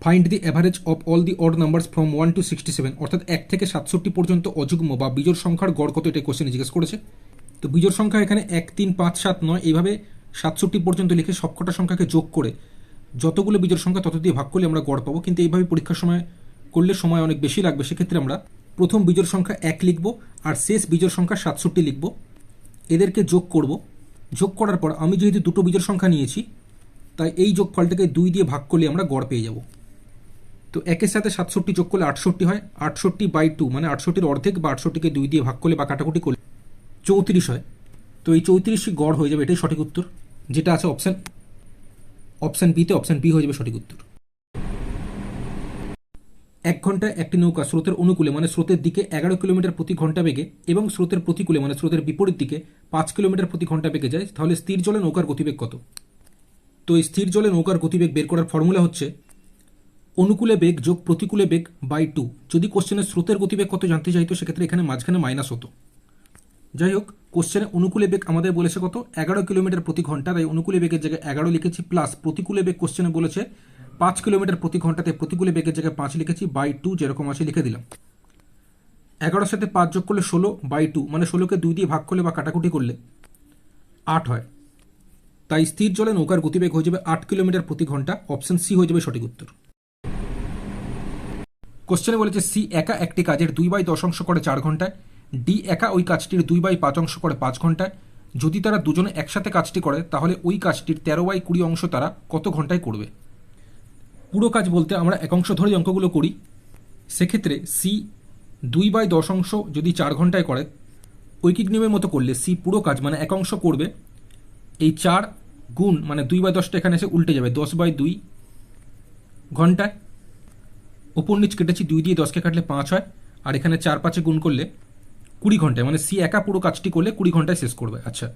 Find the average of all the odd numbers from 1 to 67, অর্থাৎ 1 থেকে 67 পর্যন্ত অযুগ্ম বা বিজোড় সংখ্যার গড় কত, এটা কোশ্চেনে জিজ্ঞেস করেছে। তো বিজোড় সংখ্যা এখানে 1, 3, 5, 7, 9 এইভাবে 67 পর্যন্ত লিখে সবকটা সংখ্যাকে যোগ করে যতগুলো বিজোড় সংখ্যা তত দিয়ে ভাগ করলে আমরা গড় পাবো। কিন্তু এইভাবে পরীক্ষার সময় করলে সময় অনেক বেশি লাগবে। সেক্ষেত্রে আমরা প্রথম বিজোড় সংখ্যা 1 লিখব আর শেষ বিজোড় সংখ্যা 67 লিখব, এদেরকে যোগ করব। যোগ করার পর আমি যেহেতু দুটো বিজোড় সংখ্যা নিয়েছি, তাই এই যোগফলটাকে 2 দিয়ে ভাগ করলে আমরা গড় পেয়ে যাব। তো 1-এর সাথে 67 যোগ করলে 68 হয়, 68/2 মানে 68-এর অর্ধেক বা 68-কে 2 দিয়ে ভাগ করলে বা কাটাকুটি করলে 34 হয়। তো এই 34 গড় হয়ে যাবে, এটাই সঠিক উত্তর, যেটা আছে অপশান বিতে। অপশান বি হয়ে যাবে সঠিক উত্তর। 1 ঘন্টায় একটি নৌকা স্রোতের অনুকূলে মানে স্রোতের দিকে 11 কিলোমিটার প্রতি ঘন্টা বেগে এবং স্রোতের প্রতিকূলে মানে স্রোতের বিপরীত দিকে 5 কিলোমিটার প্রতি ঘন্টা বেগে যায়, তাহলে স্থির জলে নৌকার গতিবেগ কত? তো এই স্থির জলে নৌকার গতিবেগ বের করার ফর্মুলা হচ্ছে অনুকূলে বেগ যোগ প্রতিকূলে বেগ বাই 2। যদি কোশ্চেনে স্রোতের গতিবেগ কত জানতে চাইতো, সেক্ষেত্রে এখানে মাঝখানে মাইনাস হতো। যাই হোক, কোশ্চেনে অনুকূলে বেগ আমাদের বলেছে কত, 11 কিলোমিটার প্রতি ঘন্টা, তাই অনুকূলে বেগের জায়গায় 11 লিখেছি, প্লাস প্রতিকূলে বেগ কোশ্চেনে বলেছে 5 কিলোমিটার প্রতি ঘন্টাতে প্রতিকূলে বেগের জায়গায় 5 লিখেছি, বাই 2 যেরকম আছে লিখে দিলাম। 11-এর সাথে 5 যোগ করলে 16/2 মানে 16-কে 2 দিয়ে ভাগ করলে বা কাটাকুটি করলে 8 হয়। তাই স্থির জলে নৌকার গতিবেগ হয়ে যাবে 8 কিলোমিটার প্রতি ঘন্টা। অপশন সি হয়ে যাবে সঠিক উত্তর। কোশ্চেনে বলেছে সি একা একটি কাজের 2/10 অংশ করে 4 ঘন্টায়, ডি একা ওই কাজটির 2/5 অংশ করে 5 ঘন্টায়। যদি তারা দুজনে একসাথে কাজটি করে, তাহলে ওই কাজটির 13/20 অংশ তারা কত ঘন্টায় করবে? পুরো কাজ বলতে আমরা এক অংশ ধরেই অঙ্কগুলো করি। সেক্ষেত্রে সি 2/10 অংশ যদি 4 ঘন্টায় করে, ঐকিক নিয়মের মতো করলে সি পুরো কাজ মানে এক অংশ করবে এই 4 গুণ মানে 2/10টা এখানে এসে উল্টে যাবে 10/2 ঘন্টায়। ওপর নিচ কেটেছি, 2 দিয়ে 10কে কাটলে 5 হয়, আর এখানে 4-5 গুণ করলে 20 ঘন্টায়, মানে সি একা পুরো কাজটি করলে 20 ঘন্টায় শেষ করবে। আচ্ছা,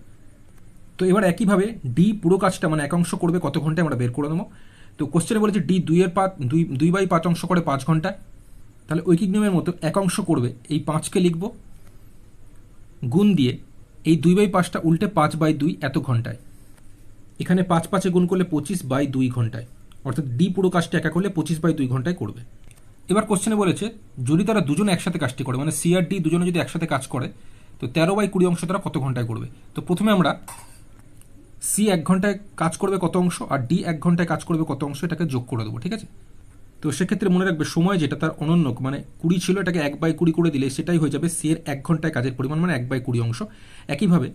তো এবার একইভাবে ডি পুরো কাজটা মানে এক অংশ করবে কত ঘন্টায় আমরা বের করে নেবো। তো কোশ্চেনে বলেছে ডি 2/5 অংশ করে 5 ঘন্টায়, তাহলে ঐকিক নিয়মের মতো এক অংশ করবে এই 5কে লিখব গুণ দিয়ে এই 2/5টা উল্টে 5/2 এত ঘন্টায়। এখানে 5-5 গুণ করলে 25/2 ঘন্টায়, অর্থাৎ ডি পুরো কাজটা একা করলে 25/2 ঘন্টায় করবে। এবার কোশ্চেনে বলেছে যদি তারা দুজনে একসাথে কাজটি করে মানে সি আর ডি দুজনে যদি একসাথে কাজ করে, তো 13/20 অংশ তারা কত ঘন্টায় করবে? তো প্রথমে আমরা সি 1 ঘন্টায় কাজ করবে কত অংশ আর ডি 1 ঘন্টায় কাজ করবে কত অংশ, এটাকে যোগ করে দেবো। ঠিক আছে, তো সেক্ষেত্রে মনে রাখবে সময় যেটা তার অনন্যক মানে 20 ছিল, এটাকে 1/20 করে দিলে সেটাই হয়ে যাবে সি এর 1 ঘন্টায় কাজের পরিমাণ মানে 1/20 অংশ। একইভাবে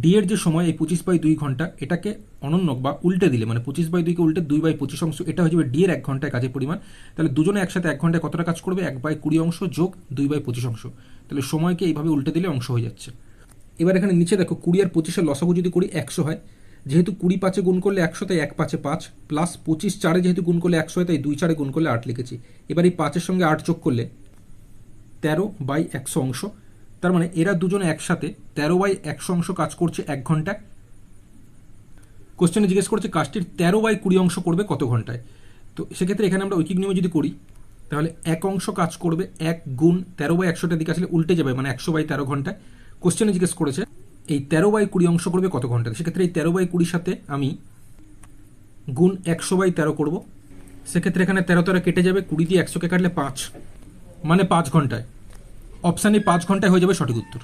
ডি এর যে সময় এই 25/2 ঘন্টা, এটাকে অনন্যক বা উল্টে দিলে মানে 25/2কে উল্টে 2/25 অংশ, এটা হয়ে যাবে ডি এর 1 ঘন্টায় কাজের পরিমাণ। তাহলে দুজনে একসাথে 1 ঘন্টায় কতটা কাজ করবে? 1/20 অংশ যোগ 2/25 অংশ। তাহলে সময়কে এইভাবে উল্টে দিলে অংশ হয়ে যাচ্ছে। এবার এখানে নিচে দেখো 20 আর 25-এর লসাগু যদি করি 100 হয়, যেহেতু 20 গুণ করলে 100 তাই 1 5 প্লাস 25 4 যেহেতু গুণ করলে 100 হয় তাই 2 4 গুণ করলে 8 লিখেছি। এবার এই 5-এর সঙ্গে 8 যোগ করলে 13/100 অংশ। তার মানে এরা দুজনে একসাথে 13/100 অংশ কাজ করছে 1 ঘন্টায়। কোশ্চেনে জিজ্ঞেস করছে কাজটির 13/20 অংশ করবে কত ঘন্টায়। তো সেক্ষেত্রে এখানে আমরা ঐকিক নিয়মে যদি করি, তাহলে 1 অংশ কাজ করবে 1 গুণ 13/100টার দিকে আসলে উল্টে যাবে মানে 100/13 ঘন্টায়। কোশ্চেনে জিজ্ঞেস করেছে এই 13/20 অংশ করবে কত ঘন্টায়। সেক্ষেত্রে এই 13/20 সাথে আমি গুণ 100/13 করব। সেক্ষেত্রে এখানে 13 কেটে যাবে, 20 দিয়ে 100কে কাটলে 5 মানে 5 ঘন্টায়। অপশান এ 5 ঘন্টায় হয়ে যাবে সঠিক উত্তর।